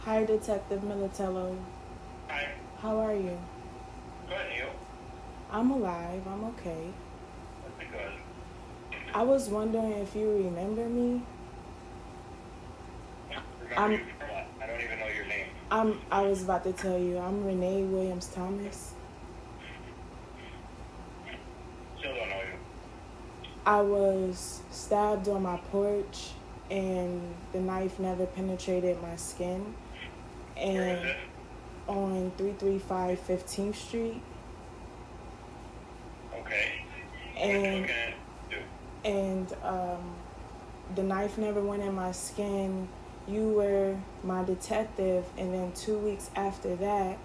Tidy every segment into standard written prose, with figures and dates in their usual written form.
Hi, Detective Militello. Hi. How are you? Good, you? I'm alive. I'm okay. That'd be good. I was wondering if you remember me. Remember I'm. you for what? I don't even know your name. I was about to tell you. I'm Renee Williams Thomas. Still don't know you. I was stabbed on my porch, and the knife never penetrated my skin. Where is And it? on 335 15th Street. Okay. What you And looking at? Do. and the knife never went in my skin. You were my detective, and then 2 weeks after that,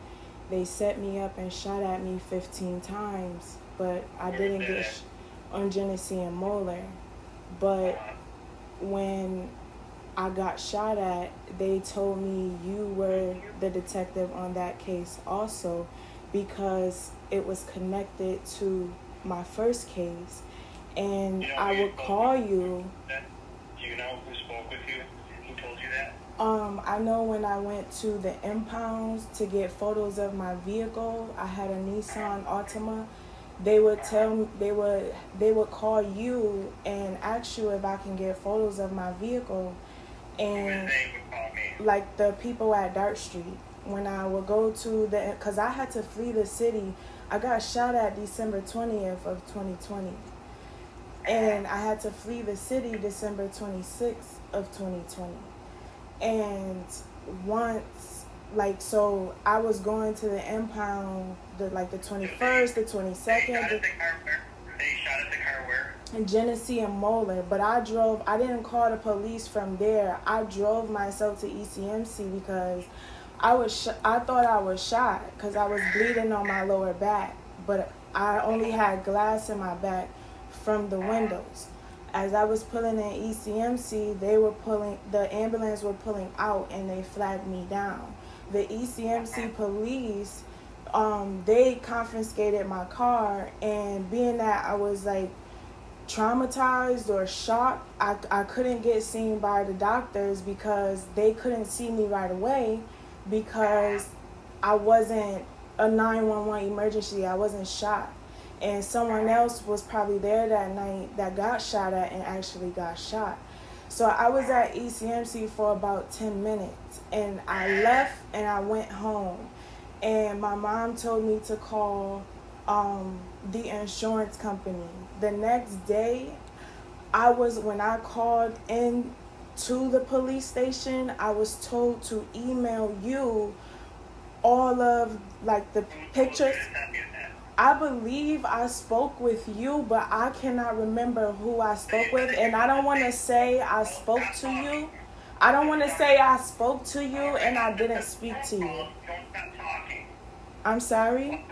they set me up and shot at me 15 times, but I Where didn't is get that on Genesee and Moeller. But at? when I got shot at, they told me you were the detective on that case also, because it was connected to my first case. And You know I who you would spoke call with? you. Do you know who spoke with you? Who told you that? I know when I went to the impounds to get photos of my vehicle, I had a Nissan Altima. They would tell me they would call you and ask you if I can get photos of my vehicle, Who is and they would call me? like the people at Dart Street, when I would go to the, because I had to flee the city. I got shot at December 20th of 2020, and I had to flee the city December 26th of 2020. And once, like, so I was going to the impound the 21st, the They shot 22nd, at the car where? They shot at the car where? in Genesee and Moeller. But I didn't call the police from there. I drove myself to ECMC because I thought I was shot because I was bleeding on my lower back, but I only had glass in my back from the windows. As I was pulling in ECMC, the ambulance were pulling out, and they flagged me down. The ECMC police, they confiscated my car, and being that I was like traumatized or shocked, I couldn't get seen by the doctors because they couldn't see me right away because I wasn't a 911 emergency. I wasn't shot. And someone else was probably there that night that got shot at and actually got shot. So I was at ECMC for about 10 minutes, and I left and I went home. And my mom told me to call the insurance company. The next day, when I called in to the police station, I was told to email you all of like the pictures. I believe I spoke with you, but I cannot remember who I spoke with, and I don't want to say I spoke to you. I don't want to say I spoke to you and I didn't speak to you. Don't stop talking. I'm sorry?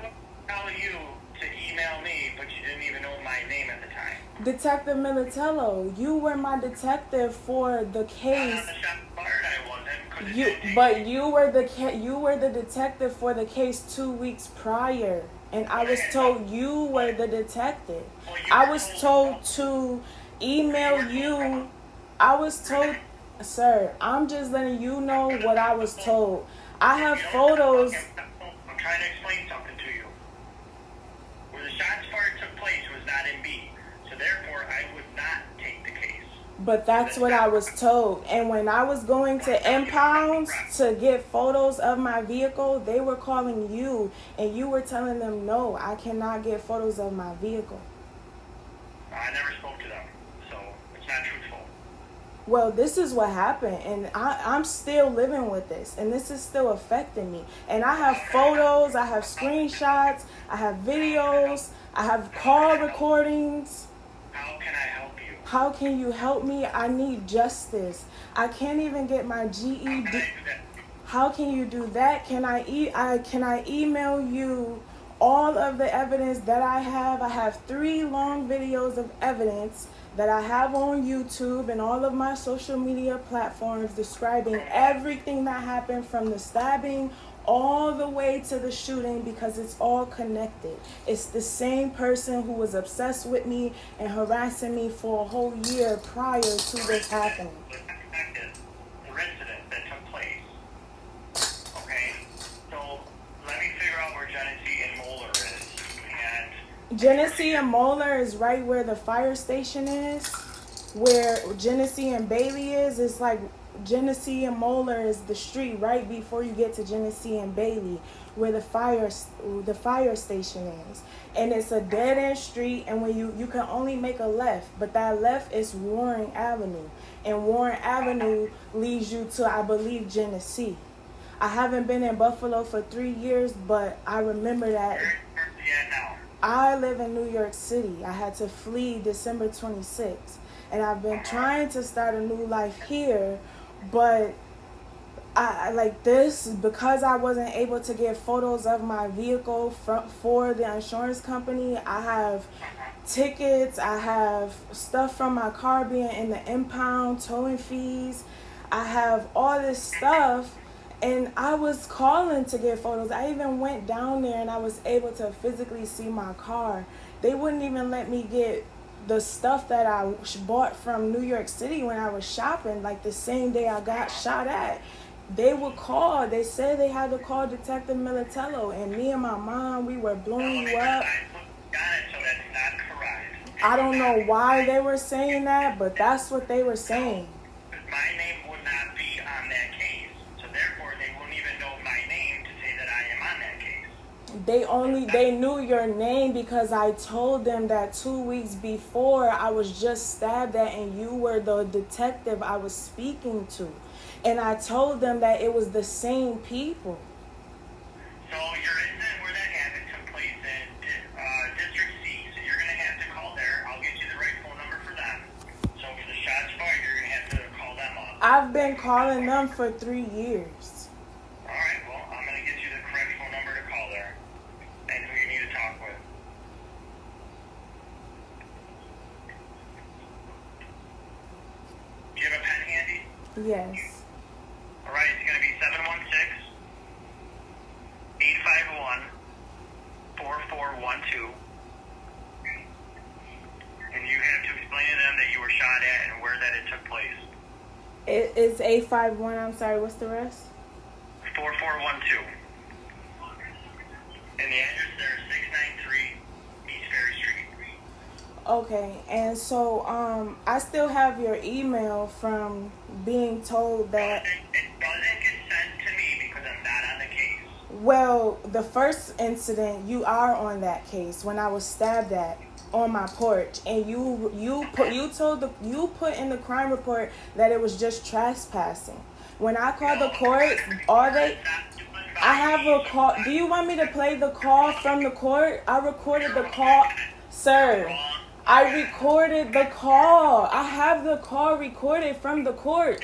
I'll tell you to email me, but you didn't even know my name at the time. Detective Militello, you were my detective for the case. Not on the shot fired, I wasn't. You were the detective for the case 2 weeks prior, and I was told you were the detective. I was told to email you. I was told, sir, I'm just letting you know what I was told. I have photos. I'm trying to explain something to you. Where the shots fired took place was not in B, so therefore I would not take the case. But that's what I was told. And when I was going to impounds to get photos of my vehicle, they were calling you, and you were telling them, no, I cannot get photos of my vehicle. I never spoke to them, so it's not truthful. Well, this is what happened, and I'm still living with this, and this is still affecting me. And I have photos, I have screenshots, I have videos, I have call recordings. How can I help you? How can you help me? I need justice. I can't even get my How can GED. I do that? How can you do that? Can I email you all of the evidence that I have? I have 3 long videos of evidence that I have on YouTube and all of my social media platforms describing everything that happened from the stabbing all the way to the shooting, because it's all connected. It's the same person who was obsessed with me and harassing me for a whole year prior to this happening. The incident that took place Genesee and Moeller is right where the fire station is. Where Genesee and Bailey is, it's like Genesee and Moeller is the street right before you get to Genesee and Bailey, where the fire station is. And it's a dead end street, and when you can only make a left, but that left is Warren Avenue, and Warren Avenue leads you to, I believe, Genesee. I haven't been in Buffalo for 3 years, but I remember that. Yeah, now. I live in New York City. I had to flee December 26th. And I've been trying to start a new life here, but I like this because I wasn't able to get photos of my vehicle for the insurance company. I have tickets. I have stuff from my car being in the impound, towing fees. I have all this stuff, and I was calling to get photos. I even went down there and I was able to physically see my car. They wouldn't even let me get the stuff that I bought from New York City when I was shopping, like the same day I got shot at. They would call. They said they had to call Detective Militello, and me and my mom, we were blowing you up. I don't know why they were saying that, but that's what they were saying. My name would not be on that case, so therefore they wouldn't even know my name to say that I am on that case. They knew your name because I told them that 2 weeks before I was just stabbed at, and you were the detective I was speaking to. And I told them that it was the same people. So your incident where that happened took place in District C, so you're going to have to call there. I'll get you the right phone number for them. So for the shots fired, you're going to have to call them up. I've been calling them for 3 years. All right, well, I'm going to get you the correct phone number to call there and who you need to talk with. Do you have a pen handy? Yes. All right, it's going to be 716-851-4412. And you have to explain to them that you were shot at and where that it took place. It's 851. I'm sorry, what's the rest? 4412. And the address there is 693 East Ferry Street. Okay, and so I still have your email from being told that. It doesn't get sent to me because I'm not on the case. Well, the first incident, you are on that case when I was stabbed at on my porch, and you put in the crime report that it was just trespassing. When I called the court, I have a call. Do you want me to play the call from the court? I recorded the call, sir. I recorded the call. I have the call recorded from the court.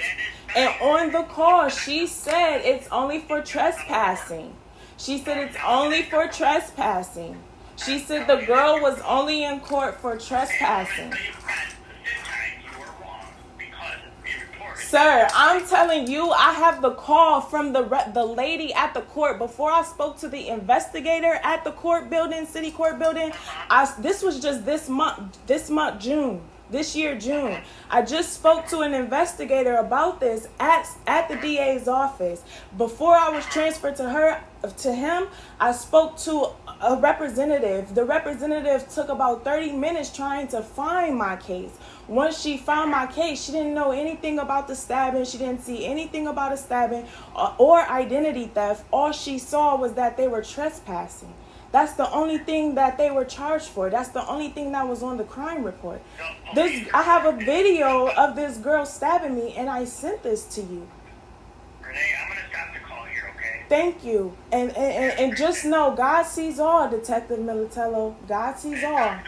And on the call, she said it's only for trespassing. She said it's only for trespassing. She said the girl was only in court for trespassing. Sir, I'm telling you, I have the call from the lady at the court. Before I spoke to the investigator at the court building, city court building, this was just this year, June. I just spoke to an investigator about this at the DA's office. Before I was transferred to him, I spoke to a representative. The representative took about 30 minutes trying to find my case. Once she found my case, she didn't know anything about the stabbing. She didn't see anything about a stabbing or identity theft. All she saw was that they were trespassing. That's the only thing that they were charged for. That's the only thing that was on the crime report. I have a video of this girl stabbing me, and I sent this to you. Renee, I'm going to stop the call here, okay? Thank you. And just know, God sees all, Detective Militello. God sees all.